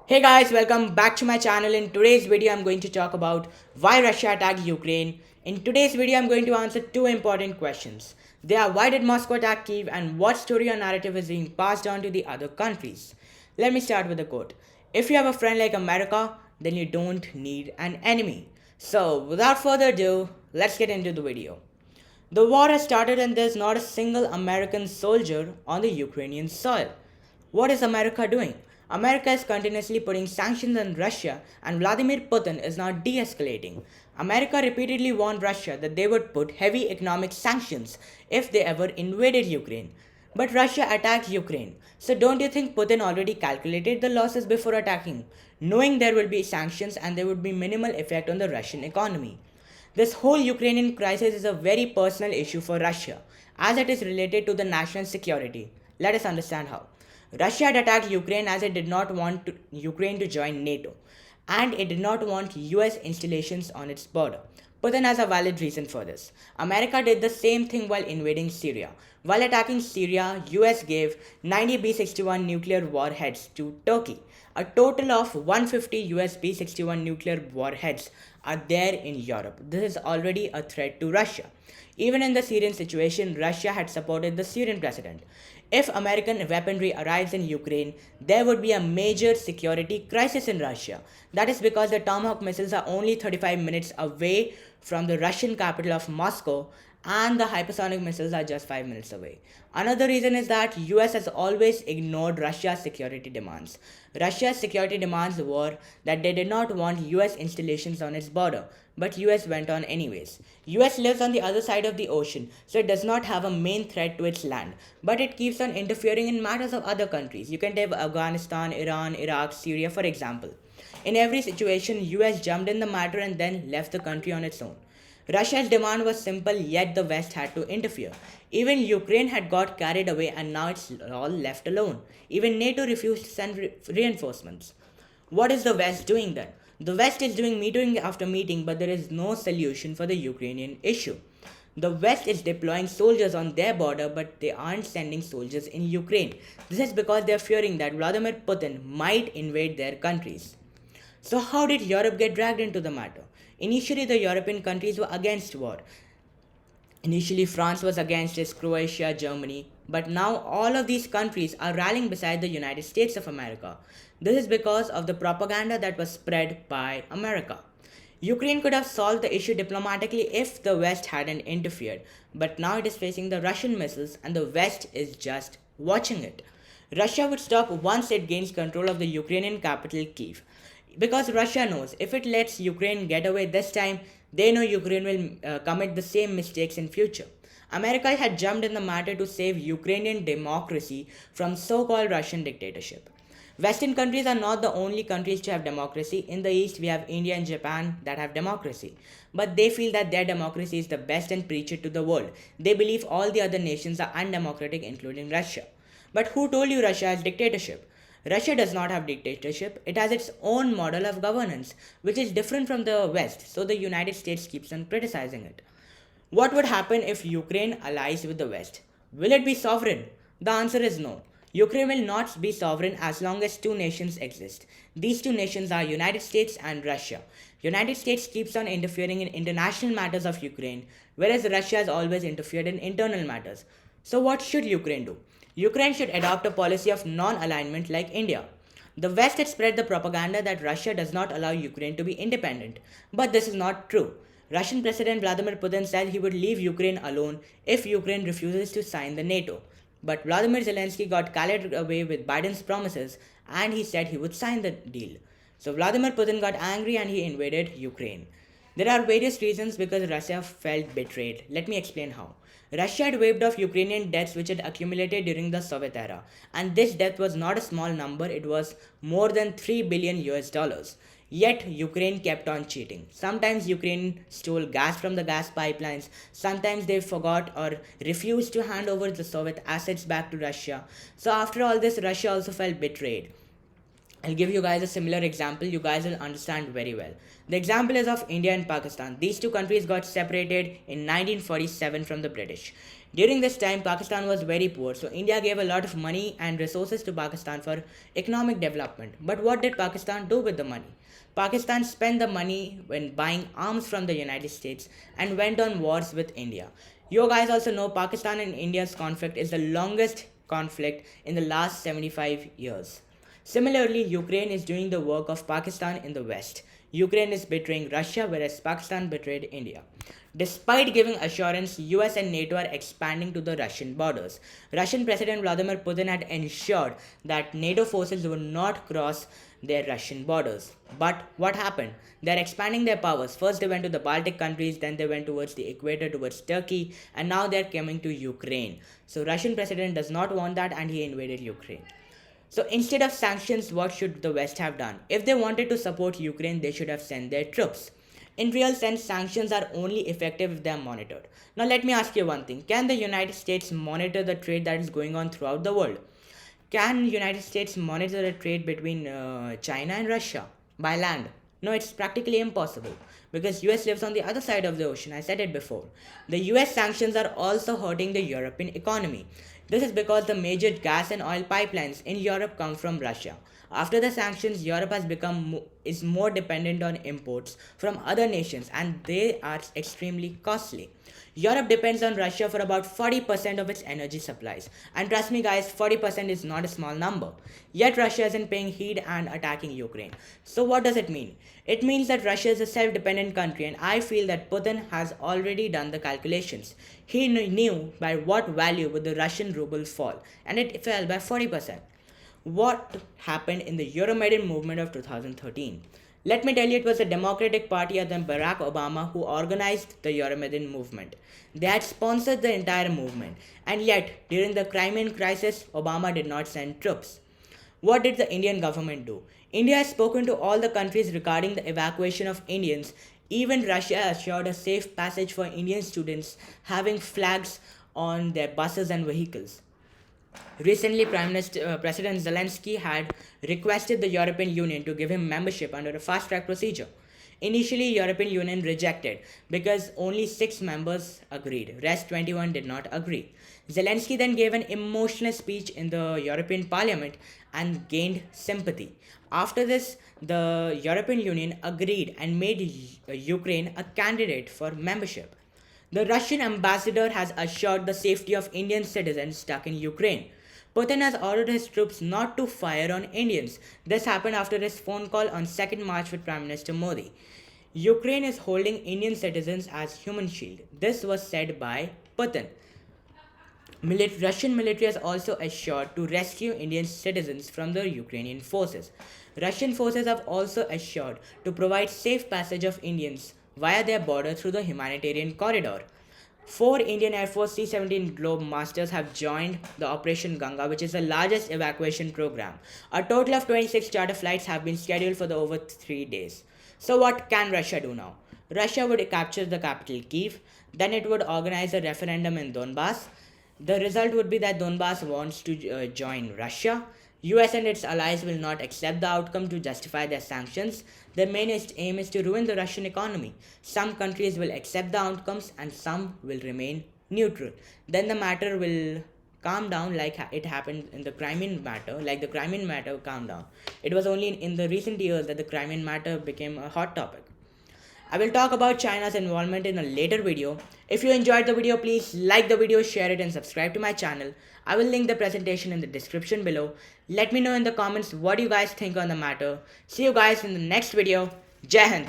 Hey guys, welcome back to my channel. In today's video, I'm going to talk about why Russia attacked Ukraine. In today's video, I'm going to answer two important questions. They are why did Moscow attack Kyiv and what story or narrative is being passed on to the other countries. Let me start with a quote. If you have a friend like America, then you don't need an enemy. So without further ado, let's get into the video. The war has started and there's not a single American soldier on the Ukrainian soil. What is America doing? America is continuously putting sanctions on Russia and Vladimir Putin is now de-escalating. America repeatedly warned Russia that they would put heavy economic sanctions if they ever invaded Ukraine. But Russia attacked Ukraine. So don't you think Putin already calculated the losses before attacking, knowing there will be sanctions and there would be minimal effect on the Russian economy? This whole Ukrainian crisis is a very personal issue for Russia, as it is related to the national security. Let us understand how. Russia had attacked Ukraine as it did not want Ukraine to join NATO, and it did not want US installations on its border. Putin has a valid reason for this. America did the same thing while invading Syria. While attacking Syria, US gave 90 B-61 nuclear warheads to Turkey. A total of 150 US B-61 nuclear warheads are there in Europe. This is already a threat to Russia. Even in the Syrian situation, Russia had supported the Syrian president. If American weaponry arrives in Ukraine, there would be a major security crisis in Russia. That is because the Tomahawk missiles are only 35 minutes away from the Russian capital of Moscow and the hypersonic missiles are just 5 minutes away. Another reason is that US has always ignored Russia's security demands. Russia's security demands were that they did not want US installations on its border, but US went on anyways. US lives on the other side of the ocean, so it does not have a main threat to its land, but it keeps on interfering in matters of other countries. You can take Afghanistan, Iran, Iraq, Syria for example. In every situation, US jumped in the matter and then left the country on its own. Russia's demand was simple, yet the West had to interfere. Even Ukraine had got carried away and now it's all left alone. Even NATO refused to send reinforcements. What is the West doing then? The West is doing meeting after meeting, but there is no solution for the Ukrainian issue. The West is deploying soldiers on their border, but they aren't sending soldiers in Ukraine. This is because they are fearing that Vladimir Putin might invade their countries. So, how did Europe get dragged into the matter? Initially, the European countries were against war. Initially, France was against it, Croatia, Germany, but now all of these countries are rallying beside the United States of America. This is because of the propaganda that was spread by America. Ukraine could have solved the issue diplomatically if the West hadn't interfered, but now it is facing the Russian missiles and the West is just watching it. Russia would stop once it gains control of the Ukrainian capital Kyiv. Because Russia knows if it lets Ukraine get away this time, they know Ukraine will commit the same mistakes in future. America had jumped in the matter to save Ukrainian democracy from so-called Russian dictatorship. Western countries are not the only countries to have democracy. In the East, we have India and Japan that have democracy. But they feel that their democracy is the best and preach it to the world. They believe all the other nations are undemocratic, including Russia. But who told you Russia has dictatorship? Russia does not have dictatorship, it has its own model of governance, which is different from the West, so the United States keeps on criticizing it. What would happen if Ukraine allies with the West? Will it be sovereign? The answer is no. Ukraine will not be sovereign as long as two nations exist. These two nations are United States and Russia. United States keeps on interfering in international matters of Ukraine, whereas Russia has always interfered in internal matters. So what should Ukraine do? Ukraine should adopt a policy of non-alignment like India. The West had spread the propaganda that Russia does not allow Ukraine to be independent, but this is not true. Russian President Vladimir Putin said he would leave Ukraine alone if Ukraine refuses to sign the NATO. But Vladimir Zelensky got carried away with Biden's promises and he said he would sign the deal. So Vladimir Putin got angry and he invaded Ukraine. There are various reasons because Russia felt betrayed. Let me explain how. Russia had wiped off Ukrainian debts which had accumulated during the Soviet era, and this debt was not a small number, it was more than 3 billion US dollars. Yet Ukraine kept on cheating. Sometimes Ukraine stole gas from the gas pipelines, sometimes they forgot or refused to hand over the Soviet assets back to Russia. So after all this, Russia also felt betrayed. I'll give you guys a similar example, you guys will understand very well. The example is of India and Pakistan. These two countries got separated in 1947 from the British. During this time, Pakistan was very poor, so India gave a lot of money and resources to Pakistan for economic development. But what did Pakistan do with the money? Pakistan spent the money when buying arms from the United States and went on wars with India. You guys also know Pakistan and India's conflict is the longest conflict in the last 75 years. Similarly, Ukraine is doing the work of Pakistan in the West. Ukraine is betraying Russia, whereas Pakistan betrayed India. Despite giving assurance, US and NATO are expanding to the Russian borders. Russian President Vladimir Putin had ensured that NATO forces would not cross their Russian borders. But what happened? They're expanding their powers. First they went to the Baltic countries, then they went towards the equator, towards Turkey, and now they're coming to Ukraine. So Russian president does not want that and he invaded Ukraine. So instead of sanctions, what should the West have done? If they wanted to support Ukraine, they should have sent their troops. In real sense, sanctions are only effective if they are monitored. Now let me ask you one thing. Can the United States monitor the trade that is going on throughout the world? Can United States monitor the trade between China and Russia by land? No, it's practically impossible because US lives on the other side of the ocean. I said it before. The US sanctions are also hurting the European economy. This is because the major gas and oil pipelines in Europe come from Russia. After the sanctions, Europe has become is more dependent on imports from other nations and they are extremely costly. Europe depends on Russia for about 40% of its energy supplies. And trust me guys, 40% is not a small number. Yet Russia isn't paying heed and attacking Ukraine. So what does it mean? It means that Russia is a self-dependent country and I feel that Putin has already done the calculations. He knew by what value would the Russian ruble fall and it fell by 40%. What happened in the Euromaidan movement of 2013? Let me tell you, it was the Democratic Party and then Barack Obama who organized the Euromaidan movement. They had sponsored the entire movement, and yet during the Crimean crisis, Obama did not send troops. What did the Indian government do? India has spoken to all the countries regarding the evacuation of Indians. Even Russia assured a safe passage for Indian students having flags on their buses and vehicles. Recently, President Zelensky had requested the European Union to give him membership under a fast-track procedure. Initially, European Union rejected because only 6 members agreed. Rest 21 did not agree. Zelensky then gave an emotional speech in the European Parliament and gained sympathy. After this, the European Union agreed and made Ukraine a candidate for membership. The Russian ambassador has assured the safety of Indian citizens stuck in Ukraine. Putin has ordered his troops not to fire on Indians. This happened after his phone call on 2nd March with Prime Minister Modi. Ukraine is holding Indian citizens as human shield. This was said by Putin. Russian military has also assured to rescue Indian citizens from the Ukrainian forces. Russian forces have also assured to provide safe passage of Indians via their border through the humanitarian corridor. 4 Indian Air Force C-17 Globemasters have joined the Operation Ganga, which is the largest evacuation program. A total of 26 charter flights have been scheduled for the over 3 days. So what can Russia do now? Russia would capture the capital Kyiv, then it would organize a referendum in Donbass. The result would be that Donbass wants to join Russia. US and its allies will not accept the outcome to justify their sanctions. Their main aim is to ruin the Russian economy. Some countries will accept the outcomes and some will remain neutral. Then the matter will calm down like it happened in the Crimean matter, like the Crimean matter calmed down. It was only in the recent years that the Crimean matter became a hot topic. I will talk about China's involvement in a later video. If you enjoyed the video, please like the video, share it and subscribe to my channel. I will link the presentation in the description below. Let me know in the comments what you guys think on the matter. See you guys in the next video. Jai Hind.